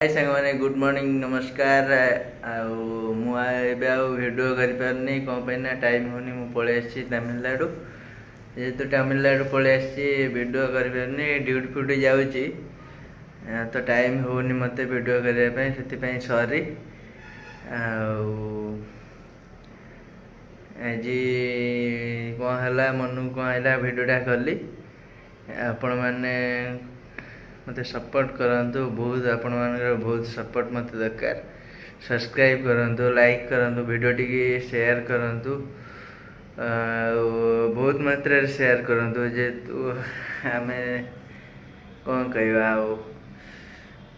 हाय सांग मैंने good morning नमस्कार भिडियो करपारनी कौन ना टाइम होनी मु पलि आसी तमिलनाडु जेहेतु तमिलनाडु पलि आसी भिडियो करपारनी ड्यूटी फ्यूटी जाऊँगी तो टाइम होनी मत भिडियो करने से सॉरी आज कौन है मन कौन है भिडियोटा कली आपण मैंने मत सपोर्ट करंतु बहुत आपण मानकर बहुत सपोर्ट मत दरकार सब्सक्राइब करंतु लाइक करंतु वीडियो टी शेयर करंतु बहुत मात्रा शेयर करंतु जेतु आमे कौन कहवा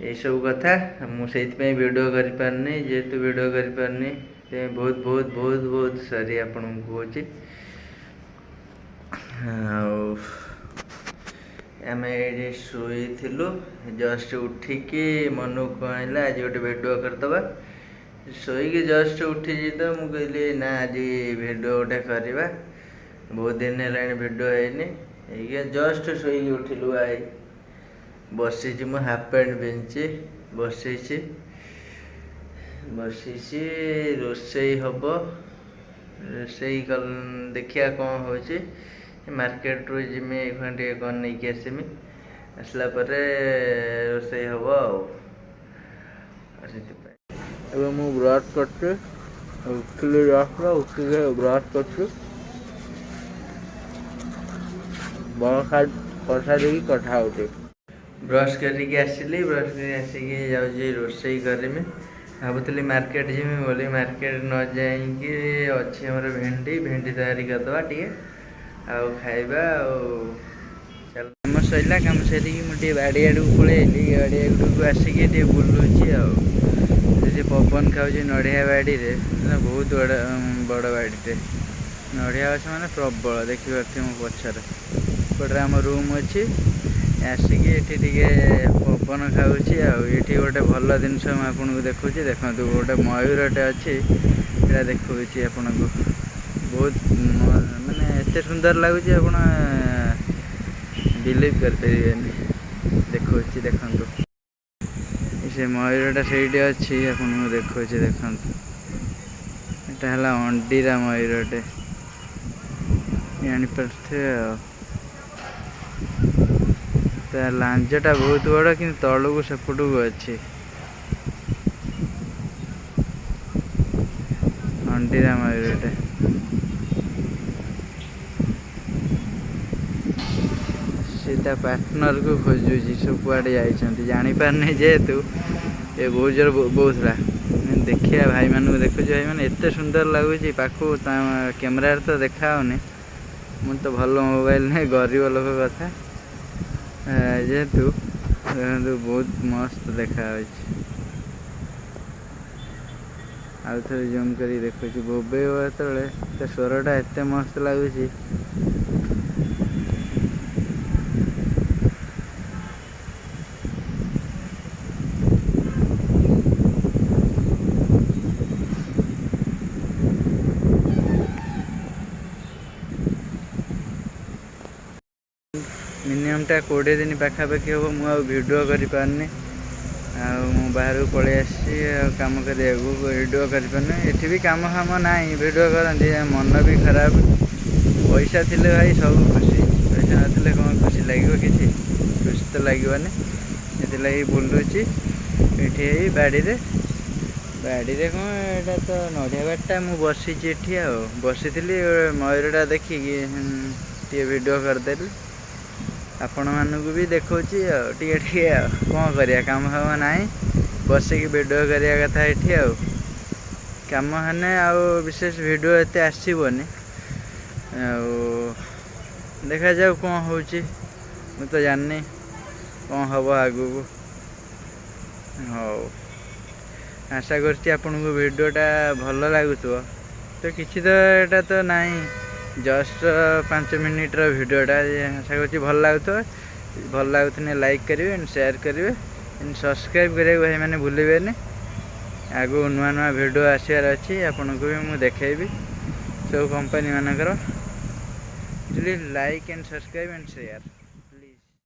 ये सब कथा मुझे वीडियो कर पारनी जेतु वीडियो कर पारनी बहुत बहुत बहुत बहुत सॉरी आपन को कहूँ आम ये शुई जस्ट उठिकी मन को कहला आज गोटे भिडियो करदे शोक जस्ट उठी तो मुझे कहली ना आज भिडियो गोटे करवा बहुत दिन है भिडियो है जस्ट शोक उठिलु आई बसी मु हाफ पैंट पिंधि बसी बसी रोसई हम रोसई देखिया कौन हो मार्केट रू जिमी टे कौन नहीं आसमी आसला रोसई हम अब मु ब्रश कर उठिली उठिक ब्रश कर कथा देखिए कथा उठे ब्रश करके आसली ब्रश कर आसिक जाऊँगी रोसई करमी भावुली मार्केट जिमी बोली मार्केट न जाइकी अच्छी हमारे भेंडी भेंडी तैयारी करदे टे आउ खाइबा कम सरला कम सरी मुझे बाड़ी आड़ को पलैली बाड़ी आड़ को आसिक बुलूची आगे पवन खाऊँ नड़िया बाड़ी बहुत बड़ बाड़ीटे नड़िया गछ मैंने प्रबल देखिए मो पचर पटे आम रूम अच्छी आसिक ये पवन खाऊँ ये गोटे भल जिनस मुझे देखुँ देखो गोटे मयूरटे अच्छी देखा आपन को बहुत माने एते सुंदर लगुच आप बिलीव कर देखो देखु से मयूरटा से अच्छी आपन देखो देखु यहाँ है अंडीरा मयूरटे जापारे लांजटा बहुत बड़ा कि तलू को सेपटू अच्छी अंडीरा मयूरटे सीधा पार्टनर को खोजुची सब कुआड़े जापारे जेहेतु ये बहुत जोर बोला देखिए भाई मान देखुच भाई मैंने एत सुंदर लगुच पाखु कैमेरा तो देखा मुझे तो भल मोबाइल नहीं गरीब लोक कथा जेहेतु बहुत मस्त देखा आउ थे जूम कर देखुची बोबे तो स्वरटा एत मस्त लगुच मिनिमम टा 20 दिन पाखापाखि हम मुझे भिडियो कर पारनी बाहर को पलि आसी कम कर भिडियो कर ये भी कम हम ना भिडियो करती मन भी खराब पैसा थिले भाई सब खुशी पैसा ना कौन खुशी लगे कि खुशी तो लगवानी ये बुलूची ये बाड़ी बाड़ी कौन यहाँ तो नड़िया बाटा मुझे बसी बसी मयूरटा देखिकी टे भिडियो करदेली आपण मानू भी देखा टे कौन करिया काम हम ना बसिक भिडियो करिया कथा ये कम हेने विशेष भिडियो एत आसबनी देखा जाऊ कौन हो तो जानी कौन हम आगू हाँ आशा कर भिडियोटा भल लगुथ तो किसी तो यहाँ तो नहीं जस्ट 5 मिनिट भिडियोटा आशा कर भल लगुने लाइक करेंगे शेयर करेंगे सब्सक्राइब करेंगे भाई मैंने भूलें आगु नुआ नुआ भिडियो आसबार अच्छी आपन को भी मुझे देखेबी सब कंपनी मानकर like and subscribe and share.